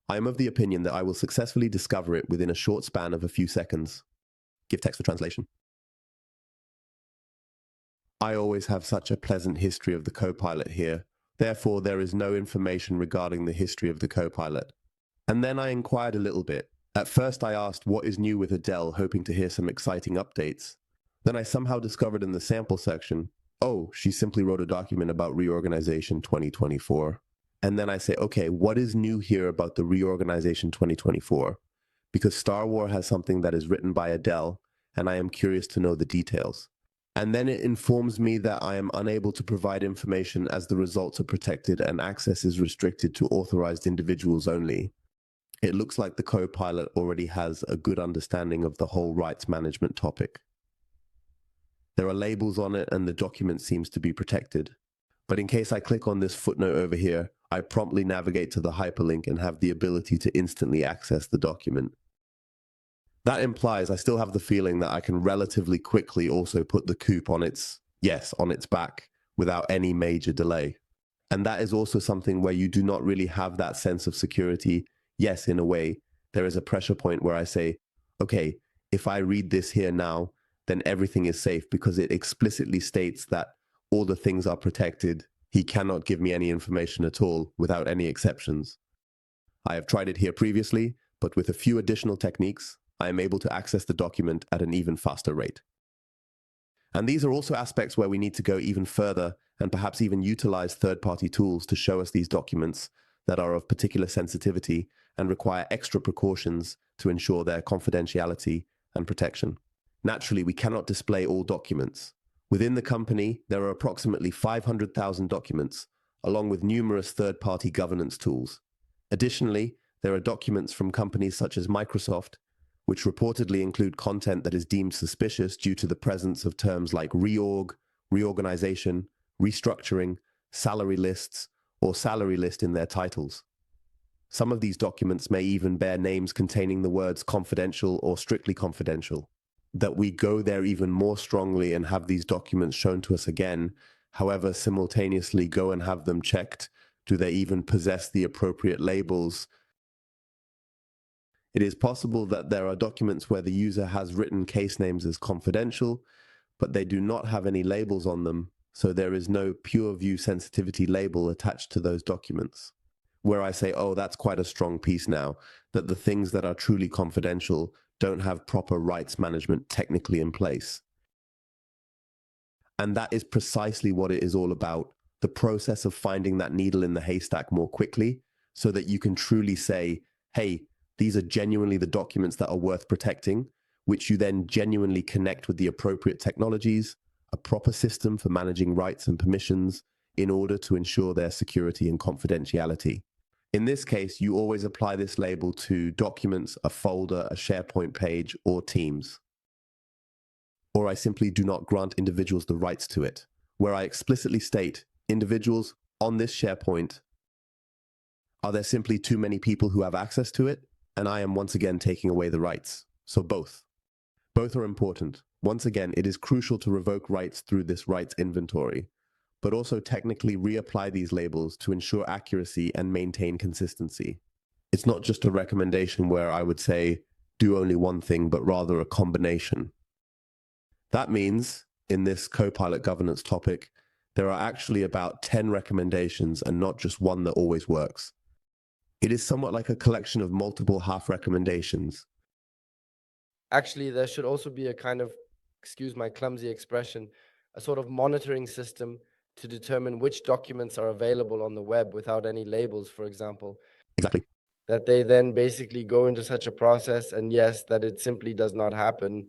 I am of the opinion that I will successfully discover it within a short span of a few seconds. Give text for translation. I always have such a pleasant history of the Copilot here. Therefore, there is no information regarding the history of the Copilot. And then I inquired a little bit. At first I asked what is new with Adele, hoping to hear some exciting updates. Then I somehow discovered in the sample section, oh, she simply wrote a document about reorganization 2024. And then I say, okay, what is new here about the reorganization 2024? Because Star Wars has something that is written by Adele, and I am curious to know the details. And then it informs me that I am unable to provide information as the results are protected and access is restricted to authorized individuals only. It looks like the Copilot already has a good understanding of the whole rights management topic. There are labels on it and the document seems to be protected. But in case I click on this footnote over here, I promptly navigate to the hyperlink and have the ability to instantly access the document. That implies I still have the feeling that I can relatively quickly also put the coup on its back without any major delay. And that is also something where you do not really have that sense of security. Yes, in a way, there is a pressure point where I say, okay, if I read this here now, then everything is safe because it explicitly states that all the things are protected. He cannot give me any information at all without any exceptions. I have tried it here previously, but with a few additional techniques, I am able to access the document at an even faster rate. And these are also aspects where we need to go even further and perhaps even utilize third-party tools to show us these documents that are of particular sensitivity and require extra precautions to ensure their confidentiality and protection. Naturally, we cannot display all documents. Within the company, there are approximately 500,000 documents, along with numerous third-party governance tools. Additionally, there are documents from companies such as Microsoft, which reportedly include content that is deemed suspicious due to the presence of terms like reorg, reorganization, restructuring, salary lists, or salary list in their titles. Some of these documents may even bear names containing the words confidential or strictly confidential. That we go there even more strongly and have these documents shown to us again, however, simultaneously go and have them checked. Do they even possess the appropriate labels? It is possible that there are documents where the user has written case names as confidential, but they do not have any labels on them, so there is no pure view sensitivity label attached to those documents. Where I say, oh, that's quite a strong piece now, that the things that are truly confidential don't have proper rights management technically in place. And that is precisely what it is all about, the process of finding that needle in the haystack more quickly, so that you can truly say, hey, these are genuinely the documents that are worth protecting, which you then genuinely connect with the appropriate technologies, a proper system for managing rights and permissions in order to ensure their security and confidentiality. In this case, you always apply this label to documents, a folder, a SharePoint page, or Teams. Or I simply do not grant individuals the rights to it, where I explicitly state, individuals on this SharePoint, are there simply too many people who have access to it? And I am once again taking away the rights. So both. Both are important. Once again, it is crucial to revoke rights through this rights inventory, but also technically reapply these labels to ensure accuracy and maintain consistency. It's not just a recommendation where I would say, do only one thing, but rather a combination. That means, in this Copilot governance topic, there are actually about 10 recommendations and not just one that always works. It is somewhat like a collection of multiple half recommendations. Actually, there should also be a kind of, excuse my clumsy expression, a sort of monitoring system to determine which documents are available on the web without any labels, for example. Exactly. That they then basically go into such a process, and yes, that it simply does not happen.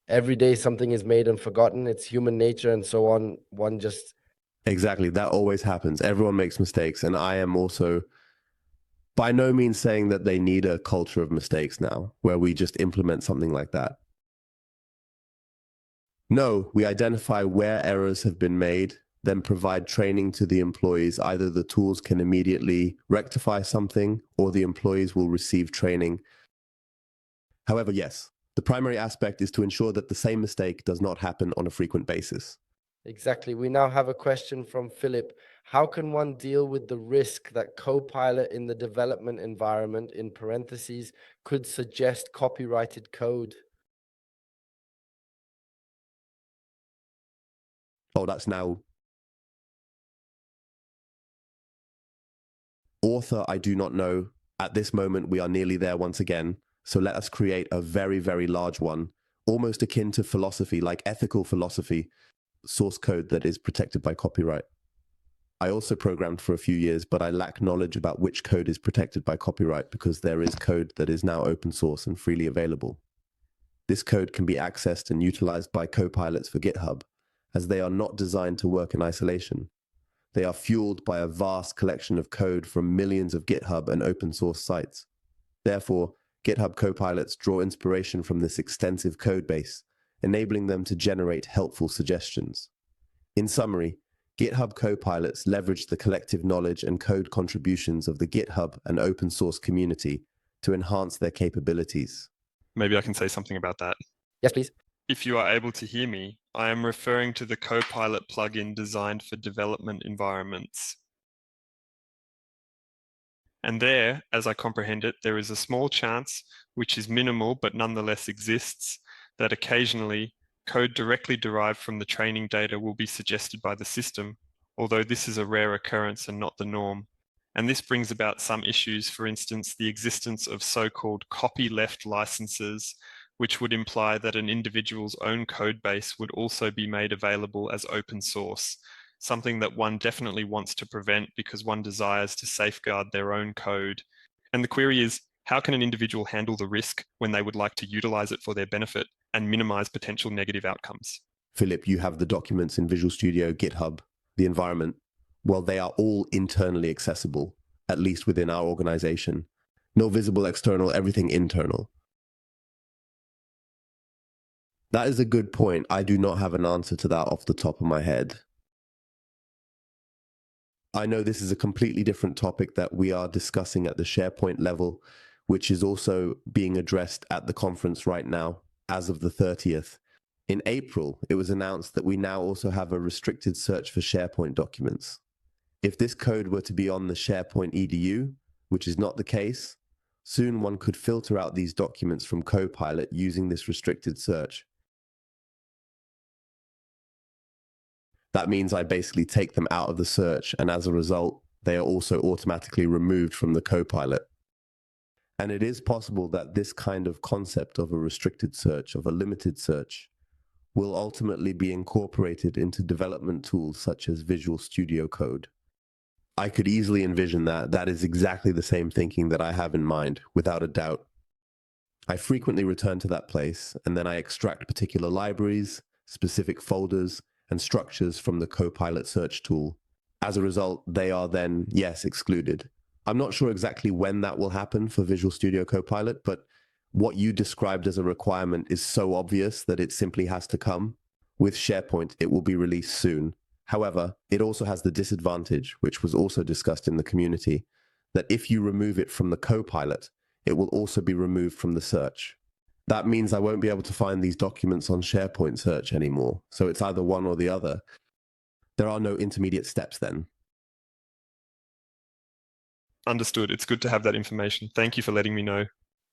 Every day something is made and forgotten. It's human nature and so on. One just... Exactly. That always happens. Everyone makes mistakes. And I am also by no means saying that they need a culture of mistakes now, where we just implement something like that. No, we identify where errors have been made, then provide training to the employees. Either the tools can immediately rectify something, or the employees will receive training. However, yes, the primary aspect is to ensure that the same mistake does not happen on a frequent basis. Exactly. We now have a question from Philip. How can one deal with the risk that Copilot in the development environment, in parentheses, could suggest copyrighted code? Oh, that's now author, I do not know. At this moment, we are nearly there once again. So let us create a very, very large one, almost akin to philosophy, like ethical philosophy, source code that is protected by copyright. I also programmed for a few years, but I lack knowledge about which code is protected by copyright because there is code that is now open source and freely available. This code can be accessed and utilized by copilots for GitHub, as they are not designed to work in isolation. They are fueled by a vast collection of code from millions of GitHub and open source sites. Therefore, GitHub copilots draw inspiration from this extensive code base, enabling them to generate helpful suggestions. In summary, GitHub copilots leverage the collective knowledge and code contributions of the GitHub and open source community to enhance their capabilities. Maybe I can say something about that. Yes, please. If you are able to hear me, I am referring to the Copilot plugin designed for development environments. And there, as I comprehend it, there is a small chance, which is minimal but nonetheless exists, that occasionally code directly derived from the training data will be suggested by the system, although this is a rare occurrence and not the norm. And this brings about some issues, for instance, the existence of so-called copyleft licenses, which would imply that an individual's own code base would also be made available as open source, something that one definitely wants to prevent because one desires to safeguard their own code. And the query is, how can an individual handle the risk when they would like to utilize it for their benefit and minimize potential negative outcomes? Philip, you have the documents in Visual Studio, GitHub, the environment. Well, they are all internally accessible. at least within our organization. No visible external, everything internal. That is a good point. I do not have an answer to that off the top of my head. I know this is a completely different topic that we are discussing at the SharePoint level, which is also being addressed at the conference right now as of the 30th. In April, it was announced that we now also have a restricted search for SharePoint documents. If this code were to be on the SharePoint EDU, which is not the case, soon one could filter out these documents from Copilot using this restricted search. That means I basically take them out of the search, and as a result, they are also automatically removed from the Copilot. And it is possible that this kind of concept of a restricted search, of a limited search, will ultimately be incorporated into development tools such as Visual Studio Code. I could easily envision that. That is exactly the same thinking that I have in mind, without a doubt. I frequently return to that place, and then I extract particular libraries, specific folders, and structures from the Copilot search tool. As a result, they are then, yes, excluded. I'm not sure exactly when that will happen for Visual Studio Copilot, but what you described as a requirement is so obvious that it simply has to come. With SharePoint, it will be released soon. However, it also has the disadvantage, which was also discussed in the community, that if you remove it from the Copilot, it will also be removed from the search. That means I won't be able to find these documents on SharePoint search anymore. So it's either one or the other. There are no intermediate steps then. Understood. It's good to have that information. Thank you for letting me know.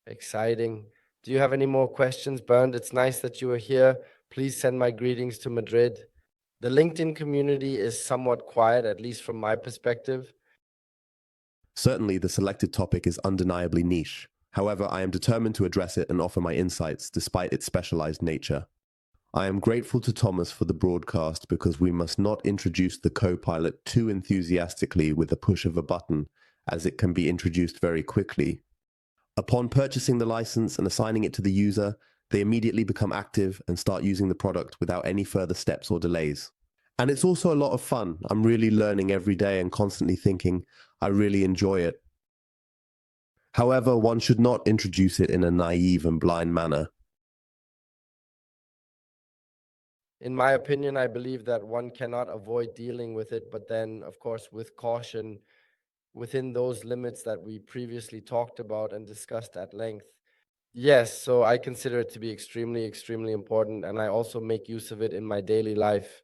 Exciting. Do you have any more questions, Bernd? It's nice that you are here. Please send my greetings to Madrid. The LinkedIn community is somewhat quiet, at least from my perspective. Certainly, the selected topic is undeniably niche. However, I am determined to address it and offer my insights despite its specialized nature. I am grateful to Thomas for the broadcast because we must not introduce the Copilot too enthusiastically with the push of a button, as it can be introduced very quickly. Upon purchasing the license and assigning it to the user, they immediately become active and start using the product without any further steps or delays. And it's also a lot of fun. I'm really learning every day and constantly thinking, I really enjoy it. However, one should not introduce it in a naive and blind manner. In my opinion, I believe that one cannot avoid dealing with it, but then, of course, with caution, within those limits that we previously talked about and discussed at length. Yes, so I consider it to be extremely, extremely important, and I also make use of it in my daily life.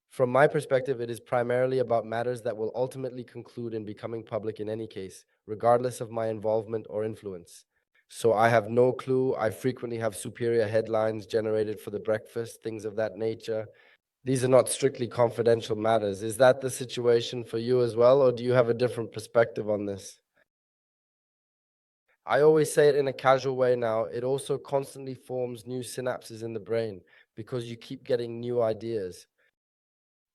From my perspective, it is primarily about matters that will ultimately conclude in becoming public in any case, regardless of my involvement or influence. So I have no clue. I frequently have superior headlines generated for the breakfast, things of that nature. These are not strictly confidential matters. Is that the situation for you as well, or do you have a different perspective on this? I always say it in a casual way now. It also constantly forms new synapses in the brain because you keep getting new ideas.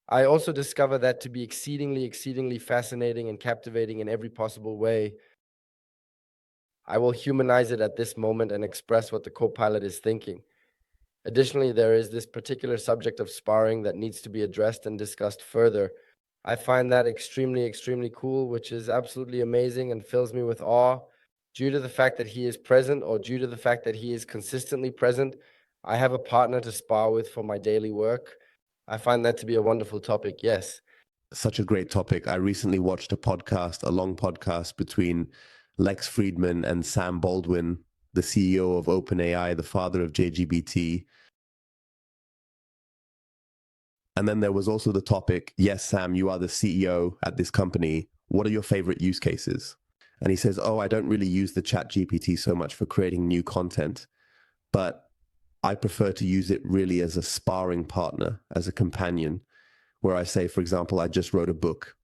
I also discover that to be exceedingly, exceedingly fascinating and captivating in every possible way. I will humanize it at this moment and express what the Copilot is thinking. Additionally, there is this particular subject of sparring that needs to be addressed and discussed further. I find that extremely, extremely cool, which is absolutely amazing and fills me with awe. Due to the fact that he is present, or due to the fact that he is consistently present, I have a partner to spar with for my daily work. I find that to be a wonderful topic, yes. Such a great topic. I recently watched a long podcast between Lex Friedman and Sam Baldwin, the CEO of OpenAI, the father of JGBT. And then there was also the topic, yes, Sam, you are the CEO at this company. What are your favorite use cases? And he says, I don't really use the ChatGPT so much for creating new content, but I prefer to use it really as a sparring partner, as a companion, where I say, for example, I just wrote a book.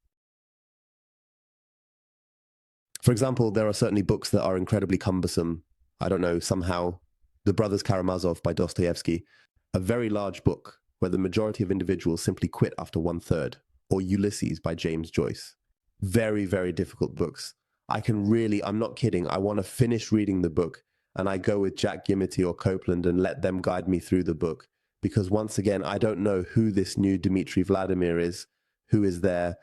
For example, there are certainly books that are incredibly cumbersome. I don't know, somehow, The Brothers Karamazov by Dostoevsky, a very large book where the majority of individuals simply quit after 1/3, or Ulysses by James Joyce. Very, very difficult books. I'm not kidding, I want to finish reading the book and I go with Jack Gimity or Copeland and let them guide me through the book. Because once again, I don't know who this new Dmitry Vladimir is, who is there.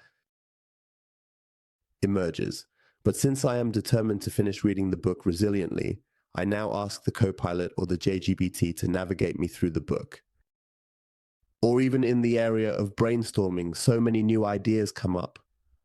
emerges. But since I am determined to finish reading the book resiliently, I now ask the Copilot or the JGBT to navigate me through the book. Or even in the area of brainstorming, so many new ideas come up.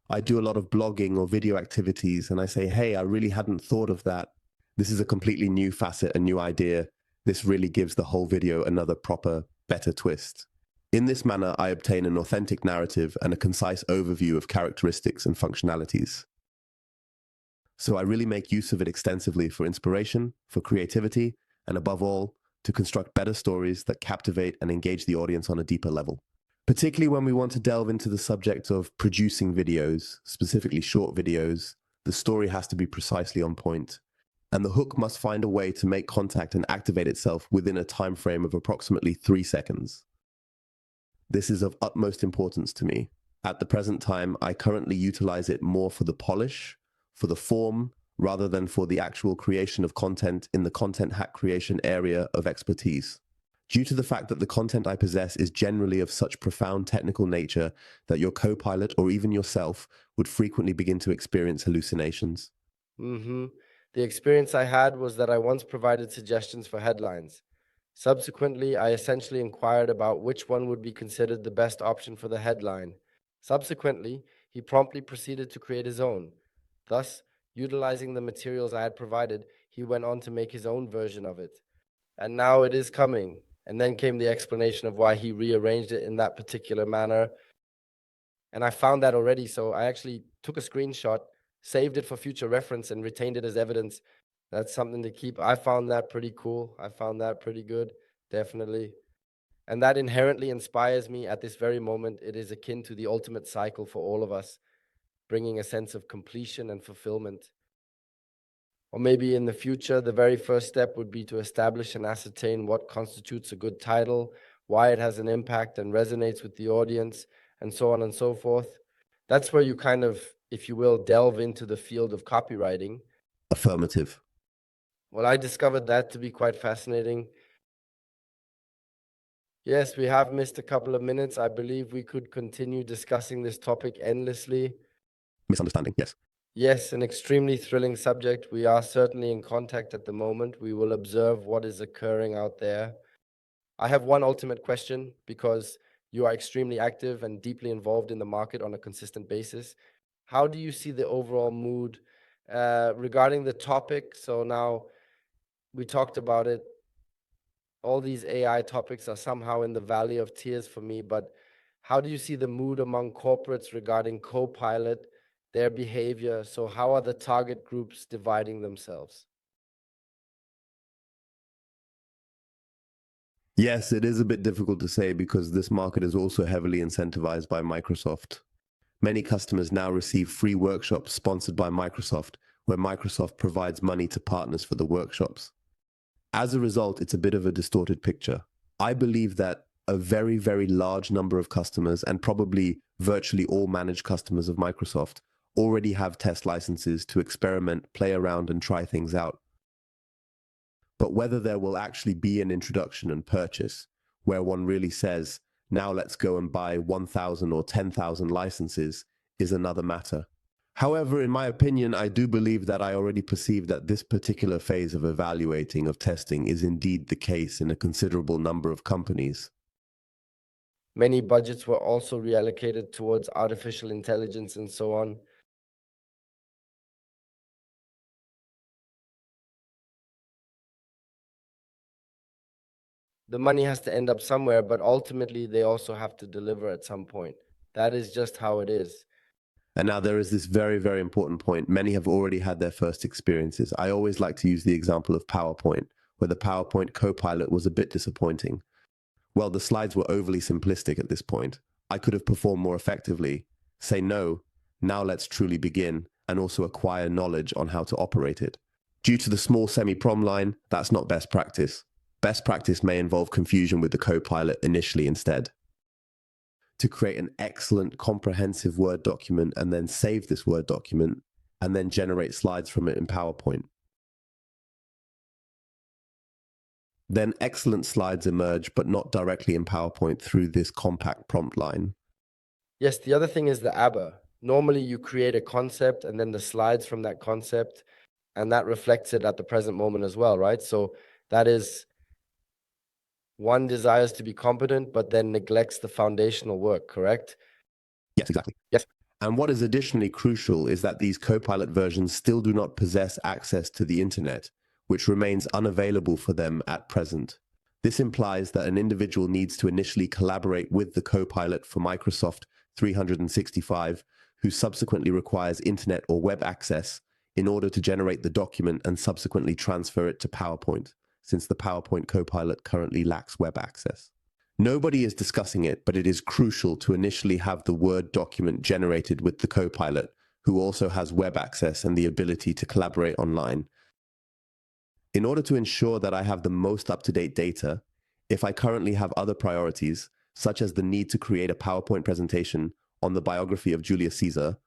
I do a lot of blogging or video activities and I say, hey, I really hadn't thought of that. This is a completely new facet, a new idea. This really gives the whole video another proper, better twist. In this manner, I obtain an authentic narrative and a concise overview of characteristics and functionalities. So I really make use of it extensively for inspiration, for creativity, and above all, to construct better stories that captivate and engage the audience on a deeper level. Particularly when we want to delve into the subject of producing videos, specifically short videos, the story has to be precisely on point, and the hook must find a way to make contact and activate itself within a time frame of approximately 3 seconds. This is of utmost importance to me. At the present time, I currently utilize it more for the polish, for the form, rather than for the actual creation of content in the content hack creation area of expertise. Due to the fact that the content I possess is generally of such profound technical nature that your co-pilot or even yourself would frequently begin to experience hallucinations. The experience I had was that I once provided suggestions for headlines. Subsequently, I essentially inquired about which one would be considered the best option for the headline. Subsequently, he promptly proceeded to create his own. Thus, utilizing the materials I had provided, he went on to make his own version of it. And now it is coming. And then came the explanation of why he rearranged it in that particular manner. And I found that already, so I actually took a screenshot, saved it for future reference, and retained it as evidence. That's something to keep. I found that pretty cool. I found that pretty good, definitely. And that inherently inspires me at this very moment. It is akin to the ultimate cycle for all of us, bringing a sense of completion and fulfillment. Or maybe in the future, the very first step would be to establish and ascertain what constitutes a good title, why it has an impact and resonates with the audience, and so on and so forth. That's where you kind of, if you will, delve into the field of copywriting. Affirmative. Well, I discovered that to be quite fascinating. Yes, we have missed a couple of minutes. I believe we could continue discussing this topic endlessly. Misunderstanding, yes. Yes, an extremely thrilling subject. We are certainly in contact at the moment. We will observe what is occurring out there. I have one ultimate question, because you are extremely active and deeply involved in the market on a consistent basis. How do you see the overall mood regarding the topic? So now we talked about it. All these AI topics are somehow in the valley of tears for me, but how do you see the mood among corporates regarding Copilot, their behavior? So how are the target groups dividing themselves? Yes, it is a bit difficult to say because this market is also heavily incentivized by Microsoft. Many customers now receive free workshops sponsored by Microsoft, where Microsoft provides money to partners for the workshops. As a result, it's a bit of a distorted picture. I believe that a very, very large number of customers, and probably virtually all managed customers of Microsoft, already have test licenses to experiment, play around, and try things out. But whether there will actually be an introduction and purchase where one really says, now let's go and buy 1,000 or 10,000 licenses is another matter. However, in my opinion, I do believe that I already perceive that this particular phase of evaluating, of testing, is indeed the case in a considerable number of companies. Many budgets were also reallocated towards artificial intelligence and so on. The money has to end up somewhere, but ultimately they also have to deliver at some point. That is just how it is. And now there is this very, very important point. Many have already had their first experiences. I always like to use the example of PowerPoint, where the PowerPoint Copilot was a bit disappointing. Well, the slides were overly simplistic at this point. I could have performed more effectively. Say no, now let's truly begin, and also acquire knowledge on how to operate it. Due to the small semi-prom line, that's not best practice. Best practice may involve confusion with the Copilot initially instead. To create an excellent, comprehensive Word document and then save this Word document and then generate slides from it in PowerPoint. Then excellent slides emerge, but not directly in PowerPoint through this compact prompt line. Yes, the other thing is the ABBA. normally you create a concept and then the slides from that concept, and that reflects it at the present moment as well, right? So that is, one desires to be competent, but then neglects the foundational work, correct? Yes, exactly. Yes. And what is additionally crucial is that these Copilot versions still do not possess access to the internet, which remains unavailable for them at present. This implies that an individual needs to initially collaborate with the Copilot for Microsoft 365, who subsequently requires internet or web access in order to generate the document and subsequently transfer it to PowerPoint, since the PowerPoint Copilot currently lacks web access. Nobody is discussing it, but it is crucial to initially have the Word document generated with the Copilot, who also has web access and the ability to collaborate online. In order to ensure that I have the most up-to-date data, if I currently have other priorities, such as the need to create a PowerPoint presentation on the biography of Julius Caesar,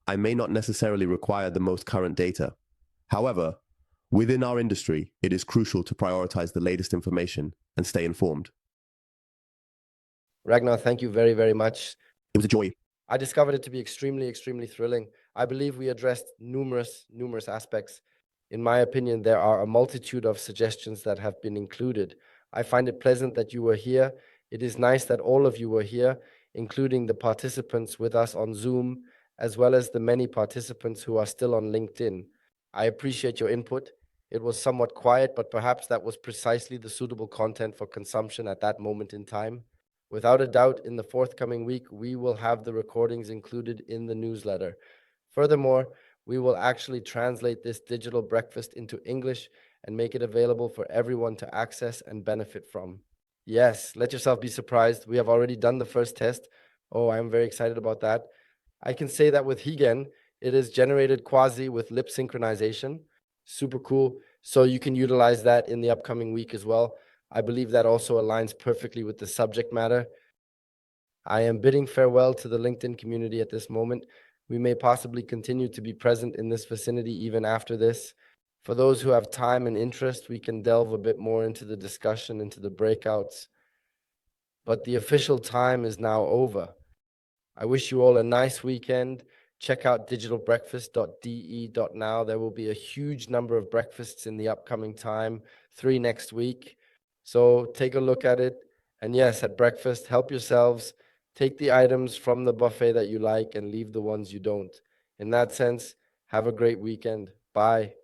I may not necessarily require the most current data. However, within our industry, it is crucial to prioritize the latest information and stay informed. Ragnar, thank you very, very much. It was a joy. I discovered it to be extremely, extremely thrilling. I believe we addressed numerous aspects. In my opinion, there are a multitude of suggestions that have been included. I find it pleasant that you were here. It is nice that all of you were here, including the participants with us on Zoom, as well as the many participants who are still on LinkedIn. I appreciate your input. It was somewhat quiet, but perhaps that was precisely the suitable content for consumption at that moment in time. Without a doubt, in the forthcoming week, we will have the recordings included in the newsletter. Furthermore, we will actually translate this digital breakfast into English and make it available for everyone to access and benefit from. Yes, let yourself be surprised. We have already done the first test. Oh, I'm very excited about that. I can say that with Higen, it is generated quasi with lip synchronization. Super cool. So you can utilize that in the upcoming week as well. I believe that also aligns perfectly with the subject matter. I am bidding farewell to the LinkedIn community at this moment. We may possibly continue to be present in this vicinity even after this. For those who have time and interest, we can delve a bit more into the discussion, into the breakouts. But the official time is now over. I wish you all a nice weekend. Check out digitalbreakfast.de.now. There will be a huge number of breakfasts in the upcoming time, 3 next week. So take a look at it. And yes, at breakfast, help yourselves. Take the items from the buffet that you like and leave the ones you don't. In that sense, have a great weekend. Bye.